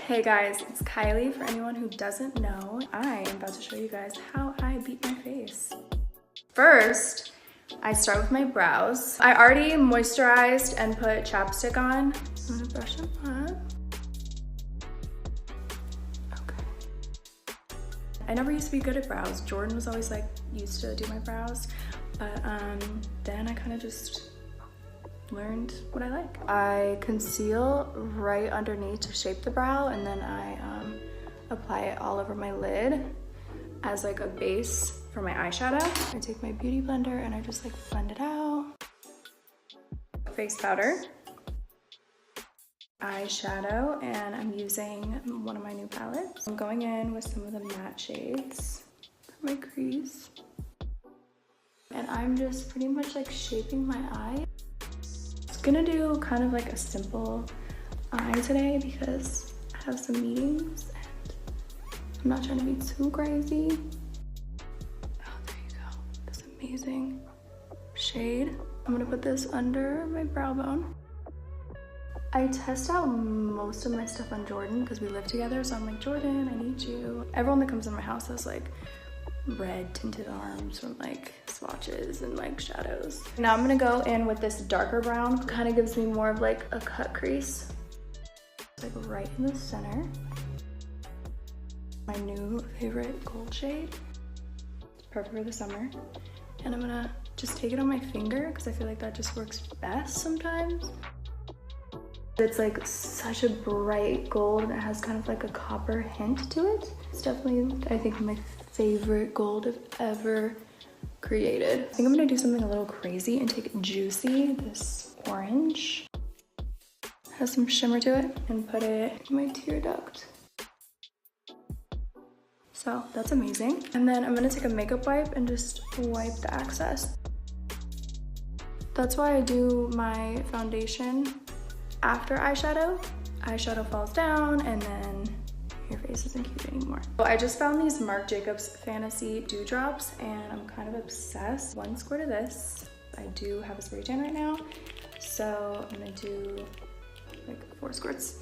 Hey guys, it's Kylie. For anyone who doesn't know, I am about to show you guys how I beat my face. First, I start with my brows. I already moisturized and put chapstick on. I'm gonna brush them up. Okay. I never used to be good at brows. Jordan was always like, used to do my brows, but then I kind of just learned what I like. I conceal right underneath to shape the brow, and then I apply it all over my lid as like a base for my eyeshadow. I take my beauty blender and I just like blend it out. Face powder, eyeshadow, and I'm using one of my new palettes. I'm going in with some of the matte shades for my crease. And I'm just pretty much like shaping my eye. Gonna do kind of like a simple eye today because I have some meetings and I'm not trying to be too crazy. Oh, there you go. This amazing shade. I'm gonna put this under my brow bone. I test out most of my stuff on Jordan because we live together, so I'm like, Jordan, I need you. Everyone that comes in my house has like red tinted arms from like swatches and like shadows. Now I'm gonna go in with this darker brown. Kind of gives me more of like a cut crease. It's like right in the center. My new favorite gold shade. It's perfect for the summer. And I'm gonna just take it on my finger because I feel like that just works best sometimes. It's like such a bright gold and it has kind of like a copper hint to it. It's definitely, I think, my favorite gold I've ever created. I think I'm gonna do something a little crazy and take Juicy, this orange, has some shimmer to it, and put it in my tear duct. So that's amazing. And then I'm gonna take a makeup wipe and just wipe the excess. That's why I do my foundation after eyeshadow. Eyeshadow falls down and then your face isn't cute anymore. So I just found these Marc Jacobs Fantasy Dewdrops and I'm kind of obsessed. 1 squirt of this. I do have a spray tan right now, so I'm gonna do like 4 squirts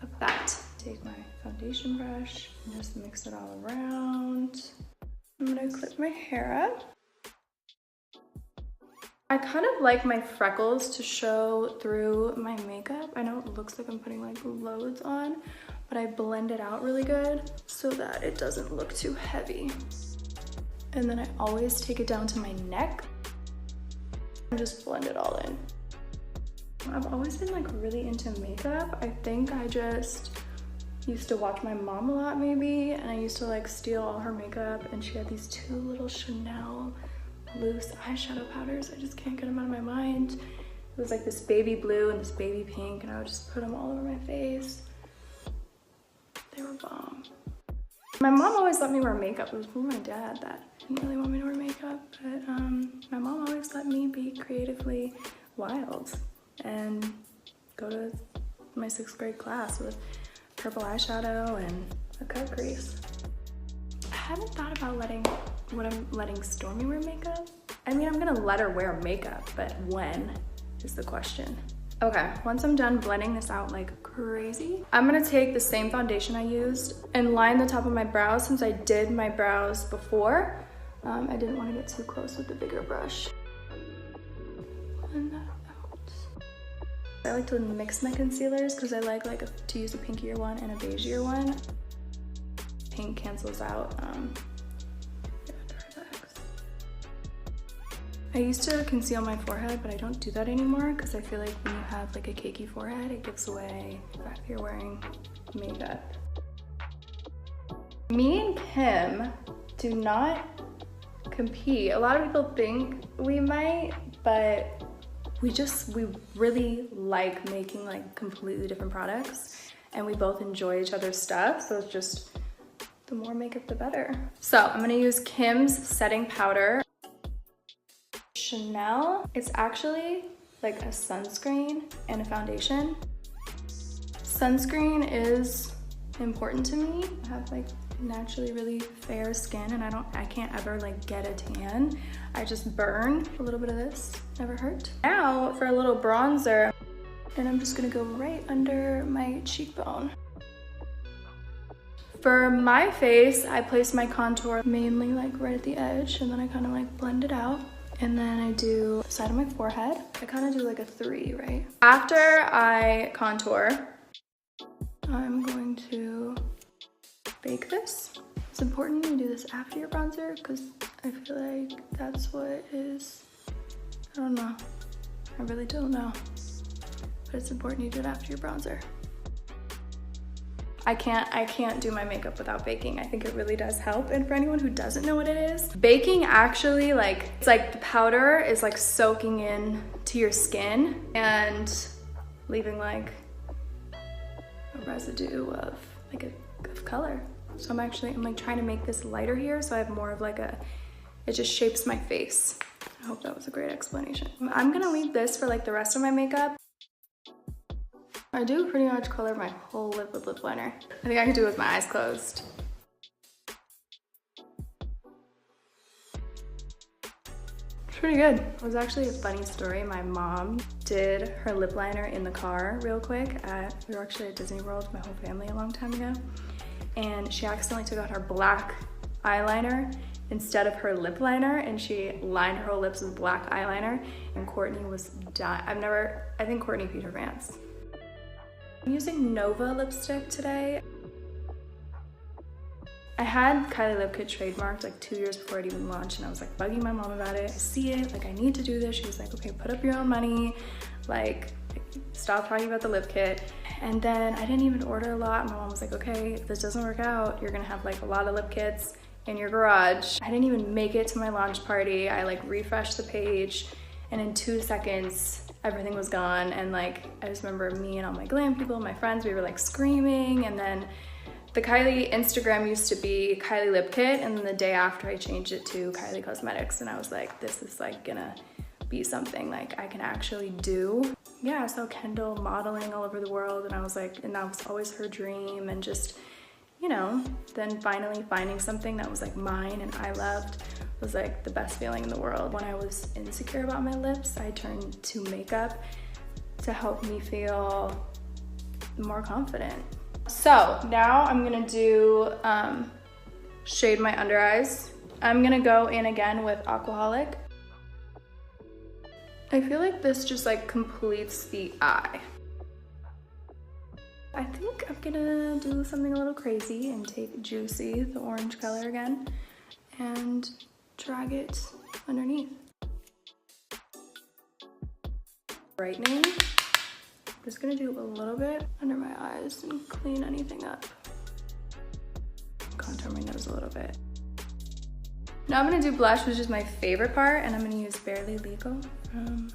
of that. Take my foundation brush and just mix it all around. I'm gonna clip my hair up. I kind of like my freckles to show through my makeup. I know it looks like I'm putting like loads on, but I blend it out really good so that it doesn't look too heavy. And then I always take it down to my neck and just blend it all in. I've always been like really into makeup. I think I just used to watch my mom a lot maybe, and I used to like steal all her makeup, and she had these 2 little Chanel loose eyeshadow powders. I just can't get them out of my mind. It was like this baby blue and this baby pink, and I would just put them all over my face. They were bomb. My mom always let me wear makeup. It was for my dad that didn't really want me to wear makeup, but my mom always let me be creatively wild and go to my 6th grade class with purple eyeshadow and a cut crease. I haven't thought about letting Stormy wear makeup. I mean, I'm gonna let her wear makeup, but when is the question. Okay, once I'm done blending this out like crazy, I'm gonna take the same foundation I used and line the top of my brows since I did my brows before. I didn't want to get too close with the bigger brush. Blend that out. I like to mix my concealers because I like to use a pinkier one and a beigeier one. Pink cancels out I used to conceal my forehead, but I don't do that anymore because I feel like when you have like a cakey forehead, it gives away the fact that you're wearing makeup. Me and Kim do not compete. A lot of people think we might, but we really like making like completely different products, and we both enjoy each other's stuff, so it's just the more makeup the better. So I'm gonna use Kim's setting powder. Chanel. It's actually like a sunscreen and a foundation. Sunscreen is important to me. I have like naturally really fair skin and I can't ever like get a tan. I just burn. A little bit of this never hurt. Now for a little bronzer, and I'm just gonna go right under my cheekbone. For my face, I place my contour mainly like right at the edge, and then I kind of like blend it out. And then I do the side of my forehead. I kind of do like a 3, right? After I contour, I'm going to bake this. It's important you do this after your bronzer because I feel like that's what is, I don't know. I really don't know. But it's important you do it after your bronzer. I can't do my makeup without baking. I think it really does help. And for anyone who doesn't know what it is, baking actually it's like the powder is like soaking in to your skin and leaving like a residue of of color. So I'm like trying to make this lighter here so I have more of like it just shapes my face. I hope that was a great explanation. I'm gonna leave this for like the rest of my makeup. I do pretty much color my whole lip with lip liner. I think I can do it with my eyes closed. It's pretty good. It was actually a funny story. My mom did her lip liner in the car real quick. We were actually at Disney World with my whole family a long time ago. And she accidentally took out her black eyeliner instead of her lip liner, and she lined her whole lips with black eyeliner, and Courtney was dying. I think Courtney peed her pants. I'm using Nova lipstick today. I had Kylie Lip Kit trademarked like 2 years before it even launched, and I was like bugging my mom about it. I see it, like I need to do this. She was like, okay, put up your own money. Like, stop talking about the lip kit. And then I didn't even order a lot. My mom was like, okay, if this doesn't work out, you're gonna have like a lot of lip kits in your garage. I didn't even make it to my launch party. I like refreshed the page, and in 2 seconds, everything was gone. And like, I just remember me and all my glam people, my friends, we were like screaming. And then the Kylie Instagram used to be Kylie Lip Kit, and then the day after I changed it to Kyliecostemics, and I was like, this is like gonna be something like I can actually do. Yeah, I saw Kendall modeling all over the world, and I was like, and that was always her dream, and just, you know, then finally finding something that was like mine and I loved was like the best feeling in the world. When I was insecure about my lips, I turned to makeup to help me feel more confident. So now I'm gonna do shade my under eyes. I'm gonna go in again with Aquaholic. I feel like this just like completes the eye. I think I'm gonna do something a little crazy and take Juicy, the orange color again, and drag it underneath. Brightening. I'm just gonna do a little bit under my eyes and clean anything up. Contour my nose a little bit. Now I'm gonna do blush, which is my favorite part, and I'm gonna use Barely Legal from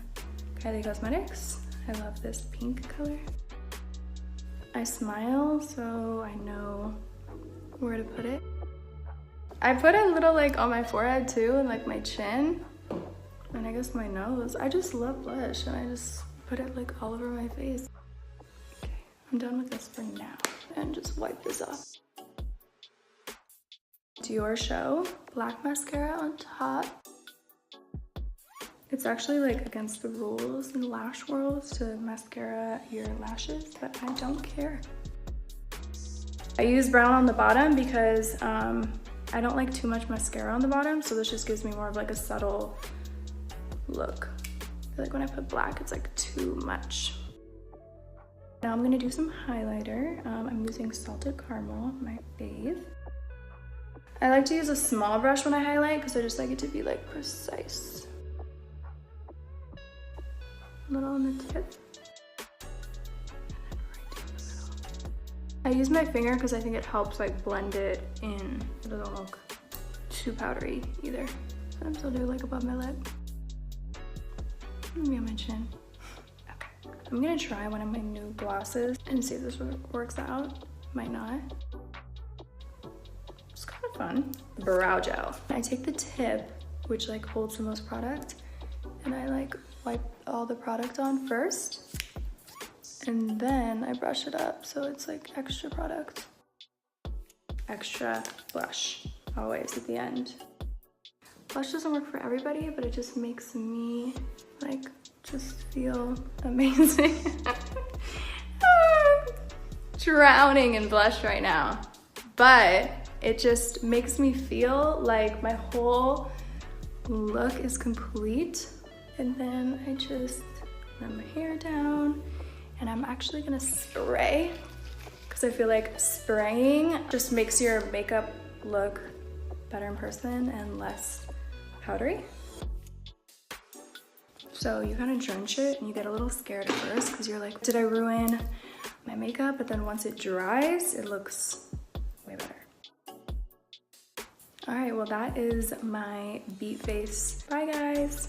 Kyliecostemics. I love this pink color. I smile, so I know where to put it. I put a little like on my forehead too, and like my chin, and I guess my nose. I just love blush, and I just put it like all over my face. Okay, I'm done with this for now, and just wipe this off. Dior Show black mascara on top. It's actually like against the rules in lash worlds to mascara your lashes, but I don't care. I use brown on the bottom because I don't like too much mascara on the bottom, so this just gives me more of like a subtle look. I feel like when I put black, it's like too much. Now I'm gonna do some highlighter. I'm using Salted Caramel, my fave. I like to use a small brush when I highlight because I just like it to be like precise. A little on the tip. And then right down the middle. I use my finger because I think it helps like blend it in. It doesn't look too powdery either. I'm still doing like above my lip. Maybe on my chin. Okay. I'm gonna try one of my new glosses and see if this works out. Might not. It's kind of fun. Brow gel. I take the tip, which like holds the most product, and I like wipe all the product on first, and then I brush it up so it's like extra product. Extra blush, always at the end. Blush doesn't work for everybody, but it just makes me like just feel amazing. Drowning in blush right now. but it just makes me feel like my whole look is complete. And then I just let my hair down, and I'm actually gonna spray, because I feel like spraying just makes your makeup look better in person and less powdery. So you kind of drench it and you get a little scared at first because you're like, did I ruin my makeup? But then once it dries, it looks way better. All right, well that is my beat face. Bye guys.